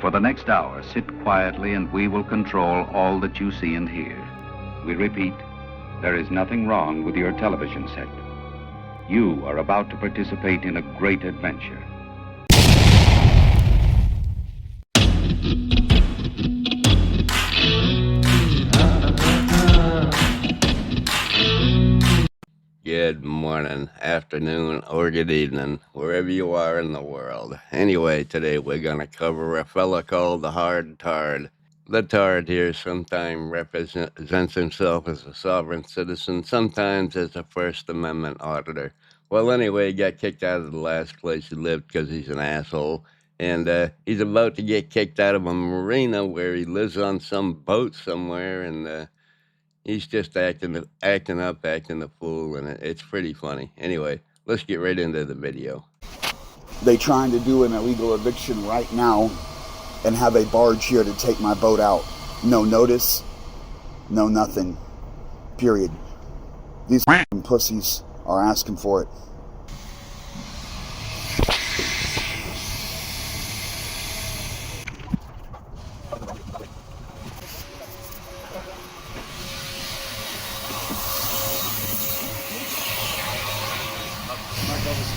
For the next hour, sit quietly and we will control all that you see and hear. We repeat, there is nothing wrong with your television set. You are about to participate in a great adventure. Good morning, afternoon, or good evening, wherever you are in the world. Anyway, today we're going to cover a fella called the Hard Tard. The Tard here sometimes represents himself as a sovereign citizen, sometimes as a First Amendment auditor. Well, anyway, he got kicked out of the last place he lived because he's an asshole. And he's about to get kicked out of a marina where he lives on some boat somewhere, and he's just acting the fool, and it's pretty funny. Anyway, let's get right into the video. They trying to do an illegal eviction right now and have a barge here to take my boat out. No notice, no nothing, period. These pussies are asking for it.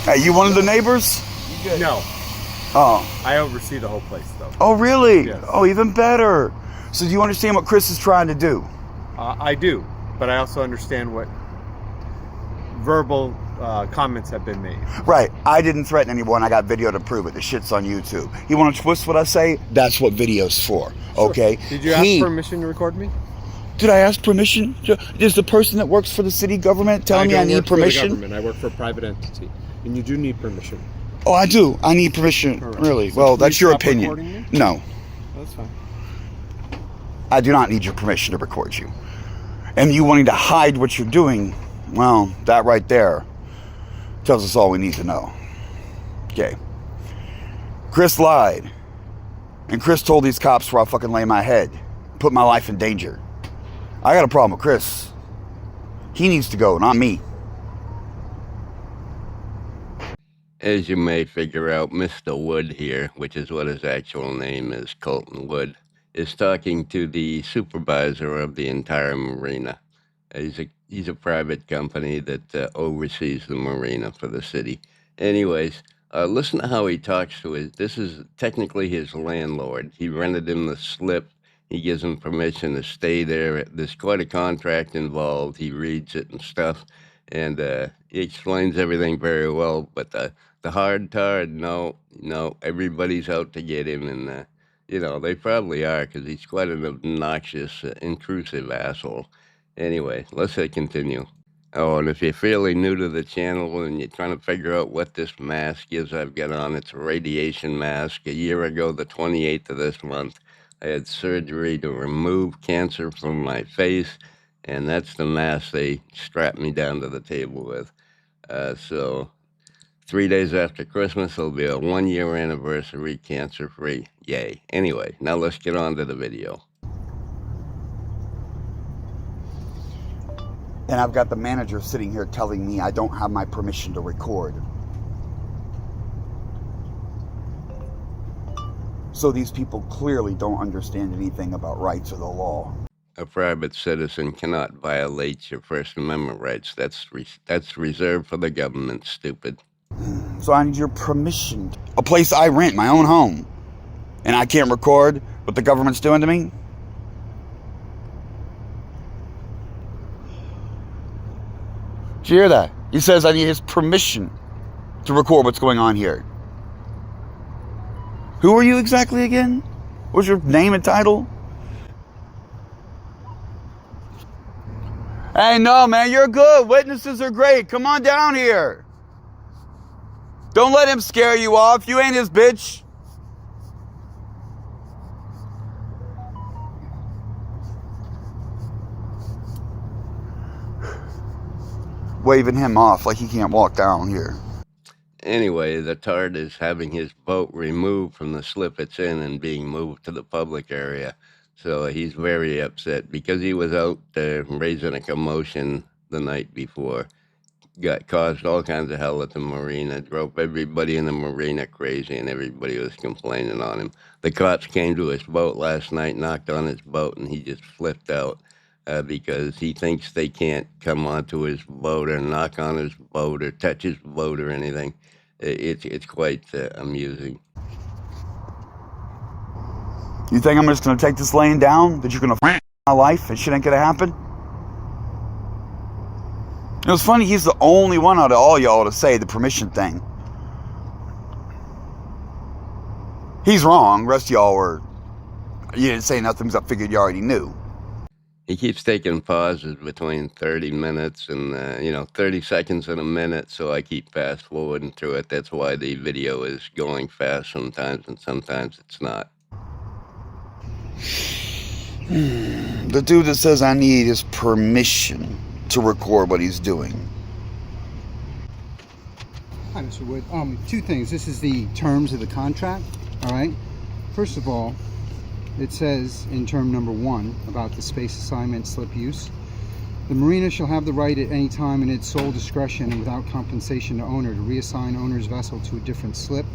Hey, you one of the neighbors? No. Oh. I oversee the whole place, though. Oh, really? Yes. Oh, even better. So do you understand what Chris is trying to do? I do, but I also understand what verbal comments have been made. Right. I didn't threaten anyone. I got video to prove it. The shit's on YouTube. You want to twist what I say? That's what video's for. Sure. Okay? Did you ask permission to record me? Did I ask permission? Is the person that works for the city government telling me I need permission? I don't work for the government. I work for a private entity. And you do need permission. Oh, I do. I need permission. Right. Really? So well, that's your opinion. No. That's fine. I do not need your permission to record you. And you wanting to hide what you're doing, well, that right there tells us all we need to know. Okay. Chris lied. And Chris told these cops where I'll fucking lay my head. Put my life in danger. I got a problem with Chris. He needs to go, not me. As you may figure out, Mr. Wood here, which is what his actual name is, Colton Wood, is talking to the supervisor of the entire marina. He's a private company that oversees the marina for the city. Anyways, listen to how he talks to this is technically his landlord. He rented him the slip. He gives him permission to stay there. There's quite a contract involved. He reads it and stuff. And he explains everything very well, but the Hard Tard, no, everybody's out to get him, and they probably are, because he's quite an obnoxious, intrusive asshole. Anyway, let's continue. Oh, and if you're fairly new to the channel and you're trying to figure out what this mask is I've got on, it's a radiation mask. A year ago, the 28th of this month, I had surgery to remove cancer from my face, and that's the mask they strapped me down to the table with. So 3 days after Christmas, it'll be a 1-year anniversary, cancer-free. Yay. Anyway, now let's get on to the video. And I've got the manager sitting here telling me I don't have my permission to record. So these people clearly don't understand anything about rights or the law. A private citizen cannot violate your First Amendment rights. That's reserved for the government, stupid. So I need your permission. A place I rent, my own home. And I can't record what the government's doing to me? Did you hear that? He says I need his permission to record what's going on here. Who are you exactly again? What's your name and title? Hey, no, man, you're good. Witnesses are great. Come on down here. Don't let him scare you off. You ain't his bitch. Waving him off like he can't walk down here. Anyway, the Tard is having his boat removed from the slip it's in and being moved to the public area. So he's very upset because he was out raising a commotion the night before. caused all kinds of hell at the marina, drove everybody in the marina crazy, and everybody was complaining on him. The cops came to his boat last night, knocked on his boat, and he just flipped out because he thinks they can't come onto his boat or knock on his boat or touch his boat or anything. It's quite amusing. You think I'm just going to take this laying down? That you're going to my life and shit ain't going to happen? It was funny, he's the only one out of all y'all to say the permission thing. He's wrong. The rest of y'all were, you didn't say nothing because I figured you already knew. He keeps taking pauses between 30 minutes and, 30 seconds and a minute, so I keep fast forwarding through it. That's why the video is going fast sometimes, and sometimes it's not. The dude that says I need his permission to record what he's doing. Hi, Mr. Wood. Two things. This is the terms of the contract, all right? First of all, it says in term number 1 about the space assignment slip use. The marina shall have the right at any time in its sole discretion and without compensation to owner to reassign owner's vessel to a different slip.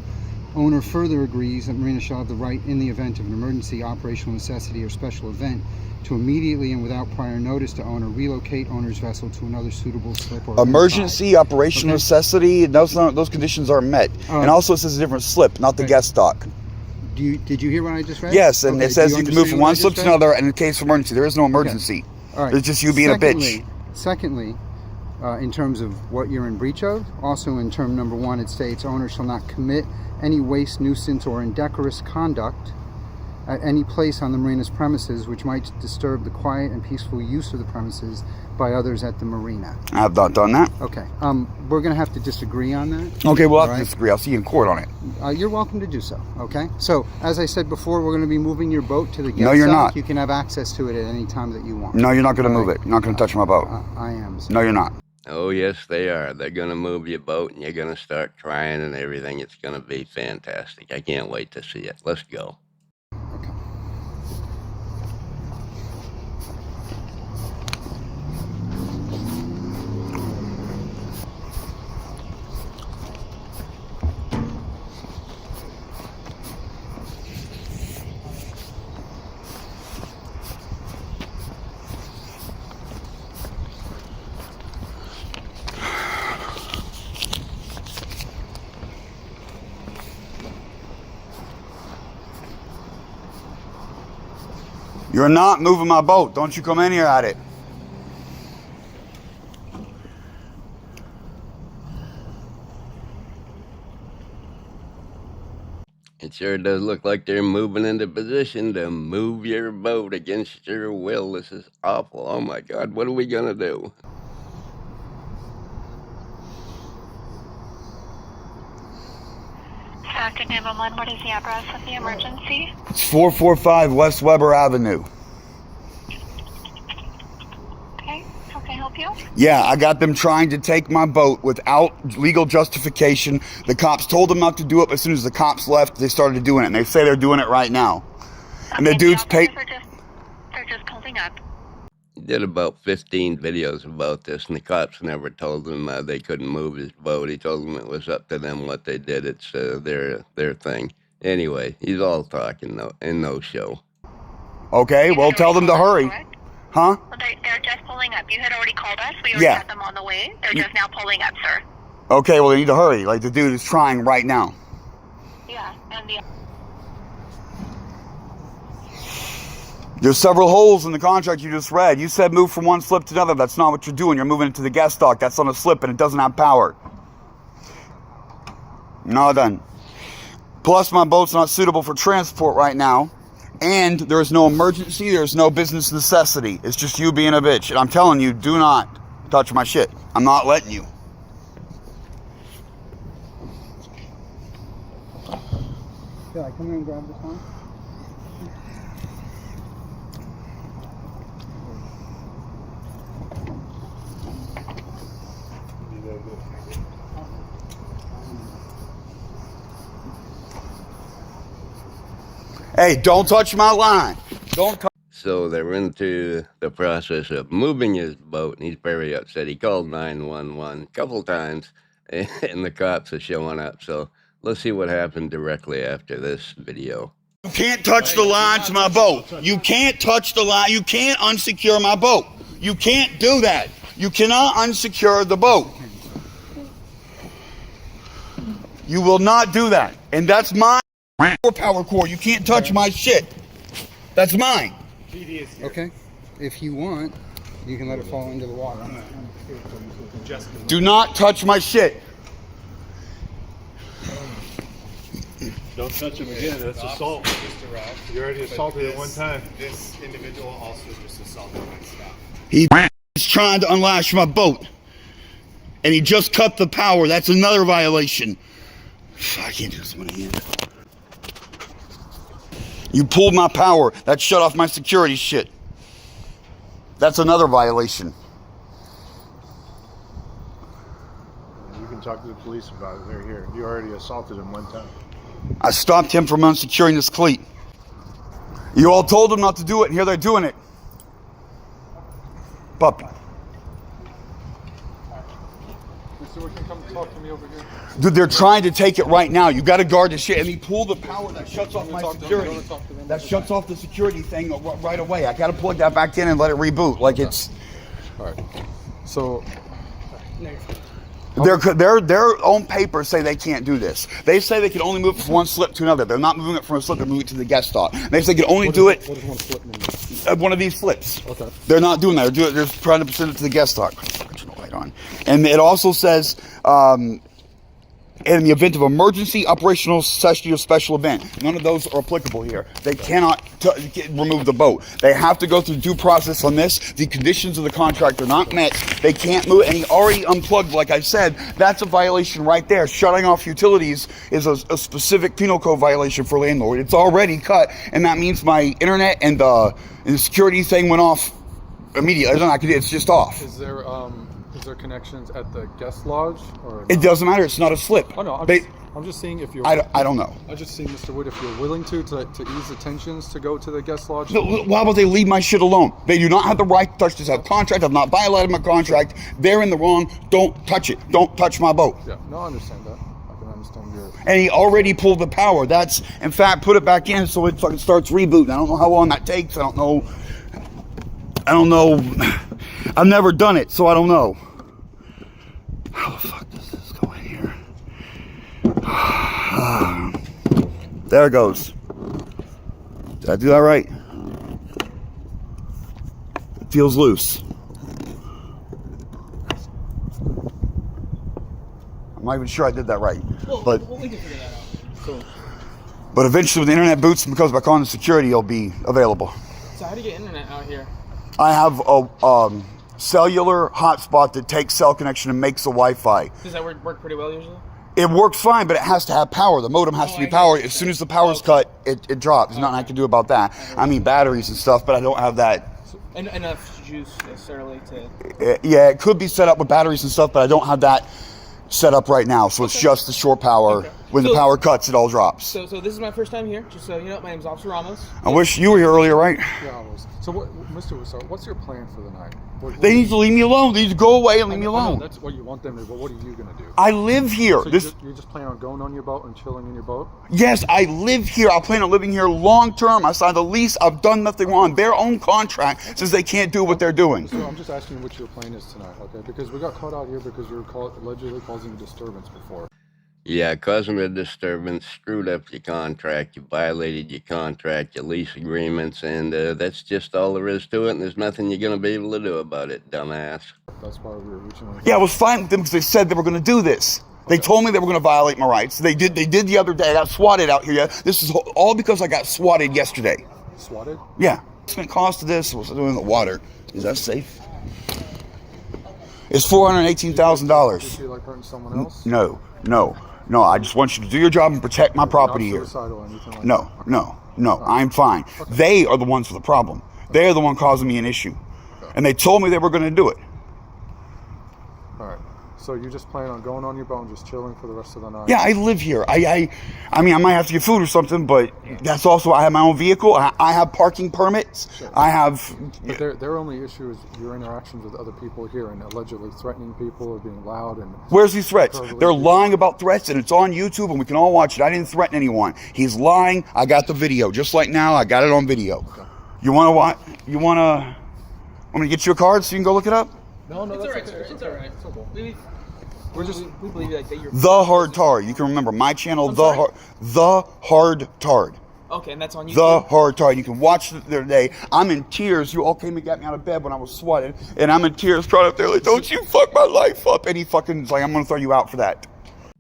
Owner further agrees that marina shall have the right in the event of an emergency, operational necessity, or special event to immediately and without prior notice to owner relocate owner's vessel to another suitable slip or emergency, operational necessity, those conditions are met. And also it says a different slip, not the guest dock. Did you hear what I just read? Yes, and it says you can move from one slip to another and in case of emergency. There is no emergency. All right. It's just you being a bitch. Secondly, in terms of what you're in breach of, also in term number 1 it states owner shall not commit any waste, nuisance, or indecorous conduct at any place on the marina's premises which might disturb the quiet and peaceful use of the premises by others at the marina. I have not done that. Okay. We're going to have to disagree on that. Okay, we'll have to disagree. I'll see you in court on it. You're welcome to do so, okay? So, as I said before, we're going to be moving your boat to the guest No, you're dock. not. You can have access to it at any time that you want. No, you're not going to move it. You're not going to touch my boat. I am. No, you're not. Oh, yes, they are. They're going to move your boat, and you're going to start crying and everything. It's going to be fantastic. I can't wait to see it. Let's go. Okay. You're not moving my boat. Don't you come in here at it. It sure does look like they're moving into position to move your boat against your will. This is awful. Oh my God, what are we gonna do? After 911, what is the address of the emergency? It's 445 West Weber Avenue. Okay, how can I help you? Yeah, I got them trying to take my boat without legal justification. The cops told them not to do it, but as soon as the cops left, they started doing it. And they say they're doing it right now. And the dude's paid. They're just pulling up. He did about 15 videos about this, and the cops never told him they couldn't move his boat. He told them it was up to them what they did. It's their thing. Anyway, he's all talking though, and no show. Okay, well, tell them to hurry. Huh? Well, they're just pulling up. You had already called us. We already had them on the way. They're just now pulling up, sir. Okay, well, they need to hurry. Like, the dude is trying right now. Yeah, and the... There's several holes in the contract you just read. You said move from one slip to another. That's not what you're doing. You're moving it to the guest dock. That's on a slip, and it doesn't have power. Not done. Plus, my boat's not suitable for transport right now. And there's no emergency. There's no business necessity. It's just you being a bitch. And I'm telling you, do not touch my shit. I'm not letting you. Can I come here and grab this one? Hey, don't touch my line. Don't touch. So they're into the process of moving his boat, and he's very upset. He called 911 a couple times, and the cops are showing up. So let's see what happened directly after this video. You can't touch the line to my boat. You can't touch the line. You can't unsecure my boat. You can't do that. You cannot unsecure the boat. You will not do that. And that's my power core. You can't touch my shit. That's mine. Okay. If you want, you can let it fall into the water. Do not touch my shit. Don't touch him again. That's assault. Mr. Ralph. You already assaulted him one time. This individual also just assaulted my staff. He is trying to unlash my boat. And he just cut the power. That's another violation. I can't do this one again. You pulled my power. That shut off my security shit. That's another violation. You can talk to the police about it. They're here. You already assaulted him one time. I stopped him from unsecuring this cleat. You all told him not to do it, and here they're doing it. Puppy. Mr. Wood, can come talk to me over here? Dude, they're trying to take it right now. You got to guard the shit. And he pulled the power that shuts off my security. That shuts off the security thing right away. I got to plug that back in and let it reboot. Like it's. All right. So. Their own papers say they can't do this. They say they can only move it from one slip to another. They're not moving it from a slip, they're moving it to the guest dock. They say they can only do it. What does one slip mean? One of these slips. Okay. They're not doing that. They're trying to send it to the guest dock. Turn the light on. And it also says, in the event of emergency, operational, necessity, or special event. None of those are applicable here. They cannot remove the boat. They have to go through due process on this. The conditions of the contract are not met. They can't move, and he already unplugged, like I said. That's a violation right there. Shutting off utilities is a specific penal code violation for landlord. It's already cut, and that means my internet and the security thing went off immediately. It's just off. Is there connections at the guest lodge? Or It doesn't matter. It's not a slip. Oh no, I'm just seeing if you're. I don't know. I just see, Mr. Wood, if you're willing to ease the tensions to go to the guest lodge. No, why would they leave my shit alone? They do not have the right to touch this. I have a contract. I've not violated my contract. They're in the wrong. Don't touch it. Don't touch my boat. Yeah, no, I understand that. I can understand your. And he already pulled the power. That's, in fact, put it back in so it fucking starts rebooting. I don't know how long that takes. I don't know. I've never done it, so I don't know. How the fuck does this go in here? There it goes. Did I do that right? It feels loose. I'm not even sure I did that right. But we can figure that out. Cool. But eventually when the internet boots and becomes back on the security, it'll be available. So how do you get internet out here? I have a cellular hotspot that takes cell connection and makes a Wi-Fi. Does that work pretty well usually? It works fine, but it has to have power. The modem has to be powered. As soon as the power's cut, it drops. There's nothing I can do about that. I mean batteries and stuff, but I don't have that. And enough juice necessarily to... Yeah, it could be set up with batteries and stuff, but I don't have that set up right now. So it's just the shore power. Okay. When the power cuts, it all drops. So this is my first time here. Just so you know, my name's Officer Ramos. I wish you were here earlier, right? Yeah, I was. So, Mr. Winsor, what's your plan for the night? They need to leave me alone. They need to go away and leave me alone. That's what you want them to do, but what are you going to do? I live here. So you're just planning on going on your boat and chilling in your boat? Yes, I live here. I plan on living here long term. I signed a lease. I've done nothing wrong. Their own contract says they can't do what they're doing. So I'm just asking what your plan is tonight, okay? Because we got caught out here because you were allegedly causing a disturbance before. Yeah, causing a disturbance, screwed up your contract, you violated your contract, your lease agreements, and that's just all there is to it, and there's nothing you're going to be able to do about it, dumbass. That's why we were reaching out. Yeah, I was fine with them because they said they were going to do this. They told me they were going to violate my rights. They did the other day. I got swatted out here. Yeah, this is all because I got swatted yesterday. Swatted? Yeah. The cost of this was doing the water. Is that safe? It's $418,000. Did you feel like hurting someone else? No, I just want you to do your job and protect my property here. Or anything like No, that? no, I'm fine. Okay. They are the ones with the problem. They are the one causing me an issue. Okay. And they told me they were going to do it. All right. So you just plan on going on your boat and just chilling for the rest of the night? Yeah, I live here. I mean, I might have to get food or something, but that's also, I have my own vehicle. I have parking permits. Sure. I have... But their only issue is your interactions with other people here and allegedly threatening people or being loud and... Where's these threats? They're lying about threats, and it's on YouTube, and we can all watch it. I didn't threaten anyone. He's lying. I got the video. Just like now, I got it on video. Okay. You want to watch? You want to... I'm going to get you a card so you can go look it up? No, It's that's alright, okay. sir. It's alright. It's okay. We believe like that you're The Hard Tard. You can remember my channel, The Hard Tard. Okay, and that's on YouTube. The Hard Tard. You can watch it the other day. I'm in tears. You all came and got me out of bed when I was sweating, and I'm in tears trying up there like, don't you fuck my life up. And he fucking's like, I'm going to throw you out for that.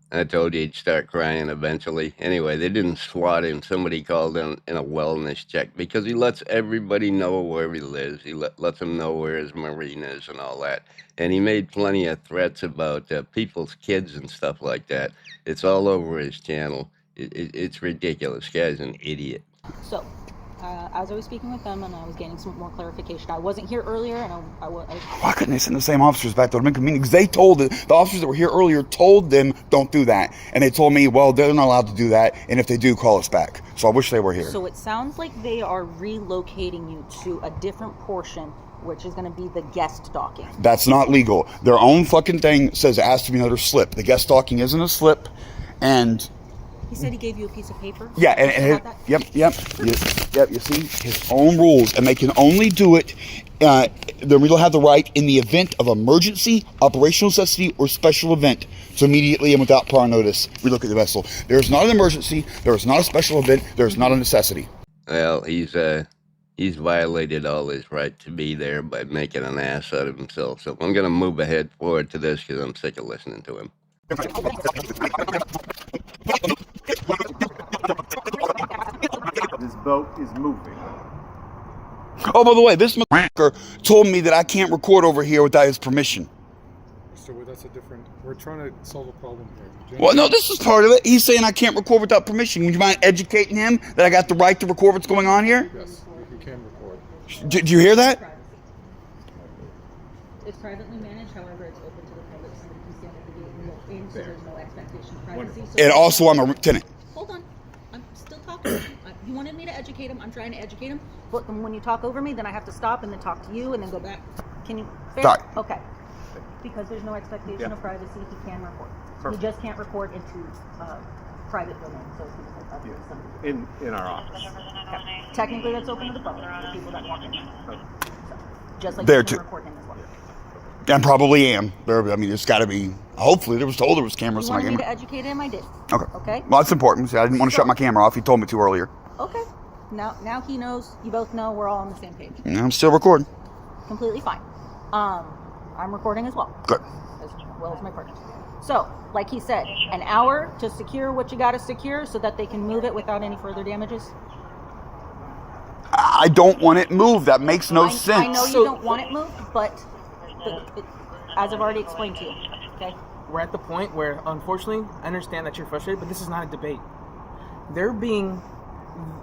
I told you he'd start crying eventually. Anyway, they didn't swat him. Somebody called in a wellness check because he lets everybody know where he lives. He lets them know where his marina is and all that. And he made plenty of threats about people's kids and stuff like that. It's all over his channel. It's ridiculous. Guy's an idiot. So, as I was speaking with them and I was getting some more clarification, I wasn't here earlier, and Why couldn't they send the same officers back to the meeting? Because they told the officers that were here earlier told them don't do that, and they told me, well, they're not allowed to do that, and if they do, call us back. So I wish they were here. So it sounds like they are relocating you to a different portion, which is going to be the guest docking. That's not legal. Their own fucking thing says it has to be another slip. The guest docking isn't a slip, and... He said he gave you a piece of paper? Yeah, and yep. You see, his own rules, and they can only do it, they'll have the right in the event of emergency, operational necessity, or special event. So immediately and without prior notice, relocate the vessel. There is not an emergency, there is not a special event, there is not a necessity. Well, he's violated all his right to be there by making an ass out of himself. So I'm going to move ahead forward to this because I'm sick of listening to him. This boat is moving. Oh, by the way, this motherfucker told me that I can't record over here without his permission. So that's a different... We're trying to solve a problem here. Well, no, this is part of it. He's saying I can't record without permission. Would you mind educating him that I got the right to record what's going on here? Yes, you can record. Did you hear that? It's privately managed, however, it's open to the public. Somebody can stand at the gate and look in, so there's no expectation of privacy. So And also, I'm a tenant. Hold on. I'm still talking. You wanted me to educate him. I'm trying to educate him. But when you talk over me, then I have to stop and then talk to you and then go back. Can you? Fair? Sorry. Okay. Because there's no expectation of privacy, he can record. Perfect. He just can't record into private domain. So In our office. okay. Technically, that's open to the public, the people that walk in. So, just like There you can too. record him as well. I probably am. I mean, it's got to be. Hopefully, there was cameras You on my wanted me camera. to educate him, I did. Okay. Okay? Well, that's important. See, I didn't want to shut my camera off. He told me to earlier. Okay. Now he knows. You both know we're all on the same page. And I'm still recording. Completely fine. I'm recording as well. Good. As well as my partners. So, like he said, an hour to secure what you got to secure so that they can move it without any further damages. I don't want it moved. That makes no sense. I know you don't want it moved, but as I've already explained to you, okay? We're at the point where, unfortunately, I understand that you're frustrated, but this is not a debate.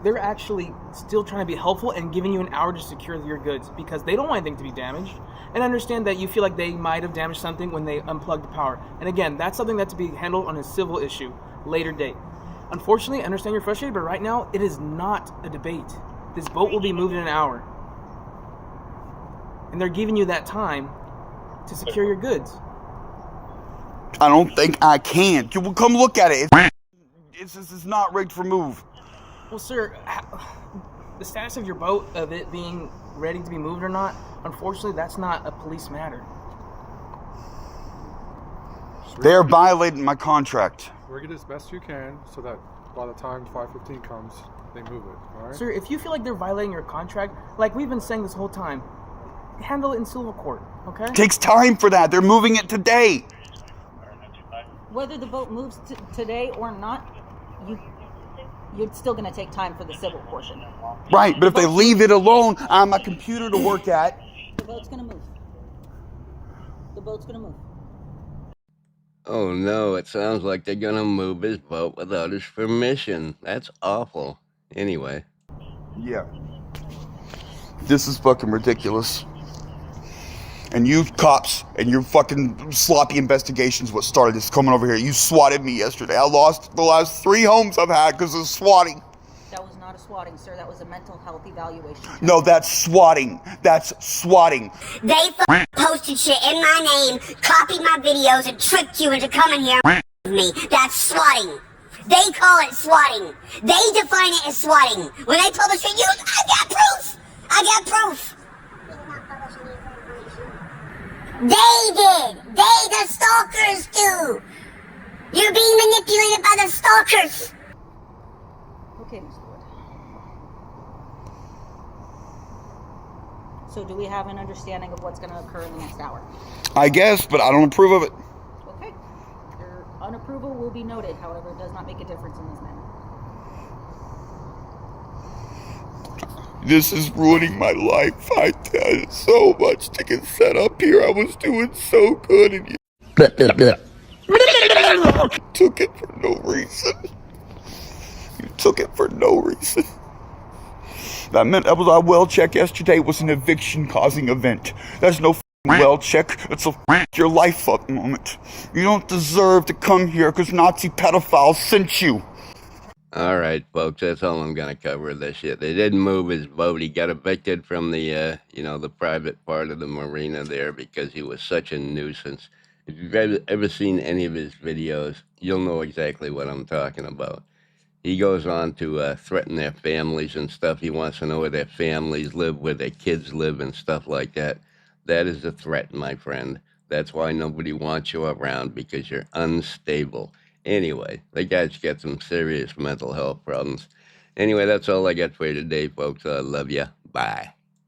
They're actually still trying to be helpful and giving you an hour to secure your goods because they don't want anything to be damaged. And understand that you feel like they might have damaged something when they unplugged the power. And again, that's something that's to be handled on a civil issue, later date. Unfortunately, I understand you're frustrated, but right now, it is not a debate. This boat will be moved in an hour. And they're giving you that time to secure your goods. I don't think I can. You will come look at it. It's not rigged for move. Well, sir, the status of your boat, of it being ready to be moved or not, unfortunately, that's not a police matter. They're violating my contract. Rig it as best you can so that by the time 5:15 comes, they move it, all right? Sir, if you feel like they're violating your contract, like we've been saying this whole time, handle it in civil court, okay? It takes time for that. They're moving it today. Whether the boat moves today or not, you're still going to take time for the civil portion. Right, but if they leave it alone on my computer to work at... The boat's going to move. The boat's going to move. Oh no, it sounds like they're gonna move his boat without his permission. That's awful. Anyway. Yeah. This is fucking ridiculous. And you cops and your fucking sloppy investigations what started this coming over here. You swatted me yesterday. I lost the last 3 homes I've had because of swatting. That was not a swatting, sir. That was a mental health evaluation. No, that's swatting. That's swatting. They posted shit in my name, copied my videos, and tricked you into coming here with me. That's swatting. They call it swatting. They define it as swatting. When they publish it, I got proof. I got proof. They did. The stalkers do. You're being manipulated by the stalkers. Okay, Mr. Wood. So do we have an understanding of what's going to occur in the next hour? I guess, but I don't approve of it. Okay. Your unapproval will be noted. However, it does not make a difference in this matter. This is ruining my life. I had so much to get set up here. I was doing so good and you took it for no reason. You took it for no reason. That meant that was our well check yesterday was an eviction causing event. That's no well check. It's a your life up moment. You don't deserve to come here because Nazi pedophiles sent you. All right, folks, that's all I'm going to cover of this shit. They didn't move his boat. He got evicted from the, the private part of the marina there because he was such a nuisance. If you've ever seen any of his videos, you'll know exactly what I'm talking about. He goes on to threaten their families and stuff. He wants to know where their families live, where their kids live and stuff like that. That is a threat, my friend. That's why nobody wants you around, because you're unstable. Anyway, the guy's got some serious mental health problems. Anyway, that's all I got for you today, folks. I love you. Bye.